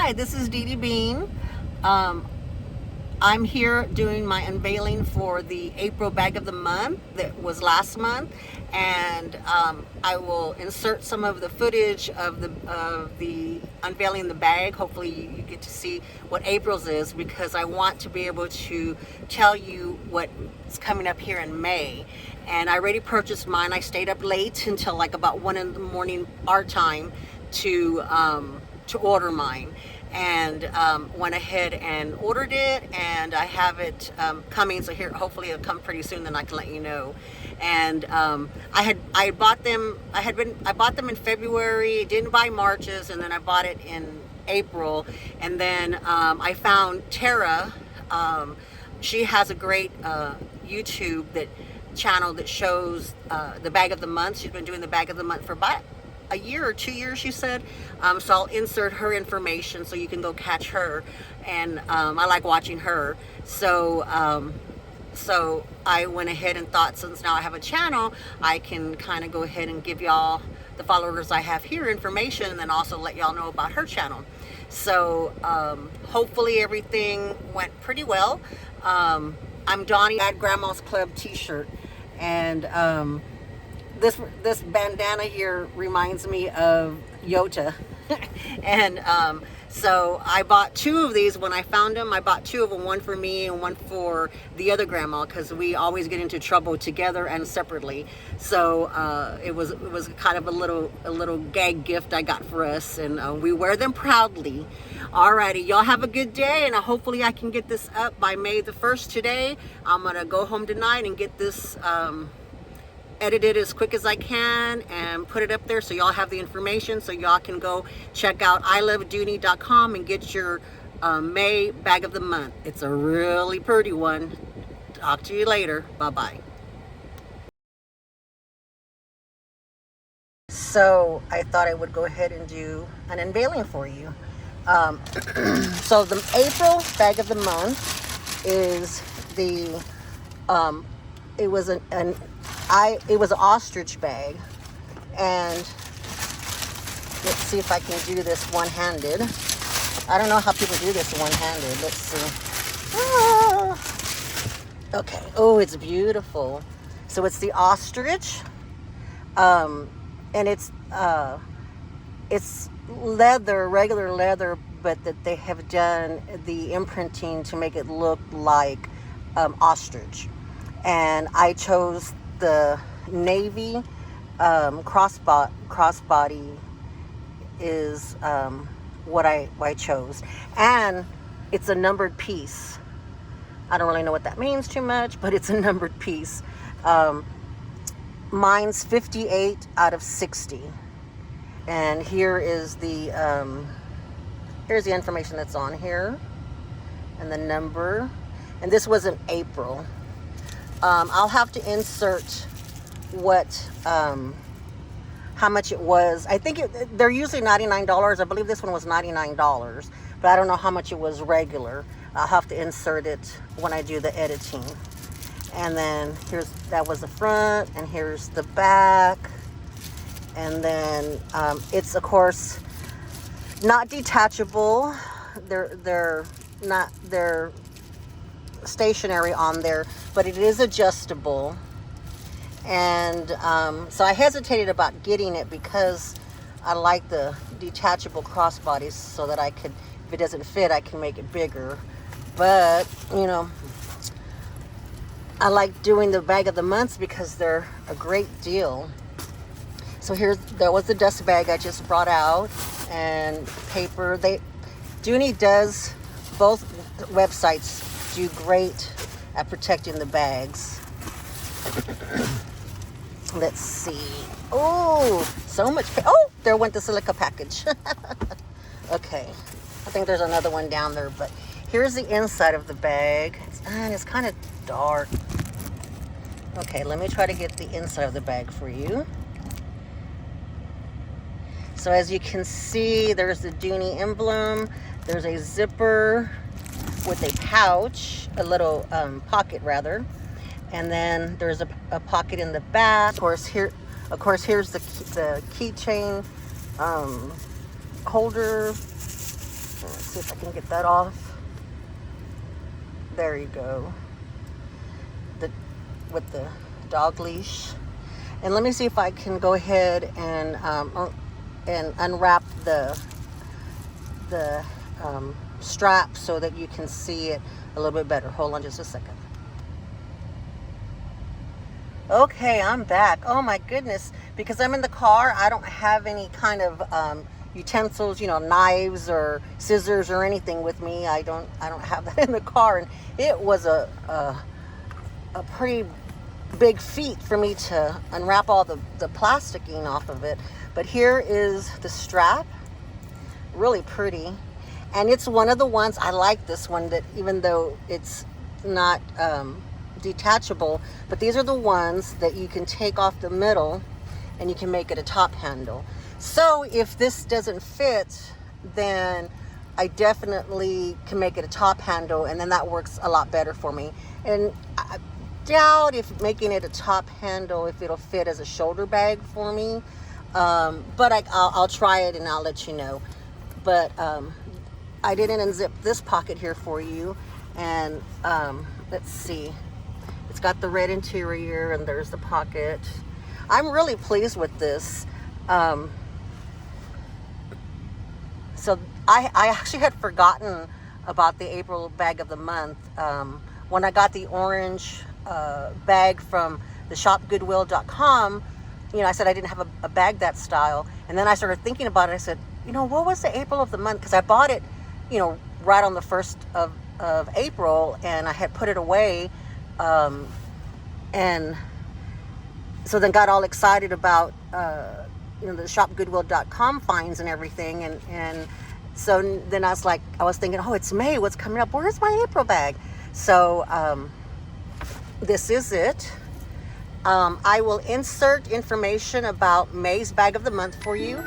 Hi, this is Dee Dee Bean. I'm here doing my unveiling for the April bag of the month that was last month, and I will insert some of the footage of the unveiling the bag. Hopefully you get to see what April's is, because I want to be able to tell you what's coming up here in May. And I already purchased mine. I stayed up late until like about 1 in the morning our time to order mine, and went ahead and ordered it, and I have it coming. So here, hopefully it'll come pretty soon, then I can let you know. And I bought them. I bought them in February. Didn't buy March's, and then I bought it in April. And then I found Tara. She has a great YouTube channel that shows the bag of the month. She's been doing the bag of the month for about a year or 2 years, she said. So I'll insert her information so you can go catch her. And I like watching her. So I went ahead and thought, since now I have a channel, I can kind of go ahead and give y'all, the followers I have here, information, and then also let y'all know about her channel. So hopefully everything went pretty well. I'm donning that Grandma's Club t-shirt, and this bandana here reminds me of Yota. And so I bought 2 of these when I found them. I bought 2 of them, one for me and one for the other grandma, because we always get into trouble together and separately. So it was kind of a little gag gift I got for us, and we wear them proudly. Alrighty, y'all have a good day, and hopefully I can get this up by May the 1st today. I'm gonna go home tonight and get this edit it as quick as I can and put it up there so y'all have the information, so y'all can go check out ilovedooney.com and get your May bag of the month. It's a really pretty one. Talk to you later. Bye-bye. So I thought I would go ahead and do an unveiling for you. So the April bag of the month is the it was an ostrich bag, and let's see if I can do this one-handed. I don't know how people do this one-handed. Let's see. Okay. Oh, it's beautiful. So it's the ostrich, and it's leather, regular leather, but that they have done the imprinting to make it look like ostrich. And I chose the navy crossbody is what I chose, and it's a numbered piece. I don't really know what that means too much, but it's a numbered piece. Mine's 58 out of 60, and here is the here's the information that's on here, and the number. And this was in April. I'll have to insert how much it was. I think they're usually $99. I believe this one was $99, but I don't know how much it was regular. I'll have to insert it when I do the editing. And then that was the front, and here's the back. And then it's, of course, not detachable. They're stationary on there, but it is adjustable. And so I hesitated about getting it because I like the detachable crossbodies, so that I could, if it doesn't fit, I can make it bigger. But you know, I like doing the bag of the months because they're a great deal. So there was the dust bag I just brought out, and paper. Dooney does, both websites do great at protecting the bags. Let's see. Oh, so much. Oh, there went the silica package. Okay, I think there's another one down there, but here's the inside of the bag, and it's kind of dark. Okay, let me try to get the inside of the bag for you. So as you can see, there's the Dooney emblem. There's a zipper with a pouch, a little pocket rather, and then there's a pocket in the back. Of course, here's the keychain holder. Let's see if I can get that off. There you go. With the dog leash. And let me see if I can go ahead and unwrap the strap so that you can see it a little bit better. Hold on just a second. Okay, I'm back. Oh my goodness, because I'm in the car, I don't have any kind of utensils, you know, knives or scissors or anything with me. I don't have that in the car, and it was a pretty big feat for me to unwrap all the plasticing off of it. But here is the strap, really pretty, and it's one of the ones, I like this one, that even though it's not detachable, but these are the ones that you can take off the middle and you can make it a top handle. So if this doesn't fit, then I definitely can make it a top handle, and then that works a lot better for me. And I doubt if making it a top handle, if it'll fit as a shoulder bag for me, but I'll try it and I'll let you know. But I didn't unzip this pocket here for you, and let's see, it's got the red interior and there's the pocket. I'm really pleased with this. So I actually had forgotten about the April bag of the month. When I got the orange bag from the shopgoodwill.com, you know, I said I didn't have a bag that style. And then I started thinking about it. I said, you know, what was the April of the month? Because I bought it, you know, right on the 1st of April, and I had put it away. And so then got all excited about, you know, the shopgoodwill.com finds and everything. And so then I was thinking, oh, it's May, what's coming up? Where's my April bag? So this is it. I will insert information about May's bag of the month for you.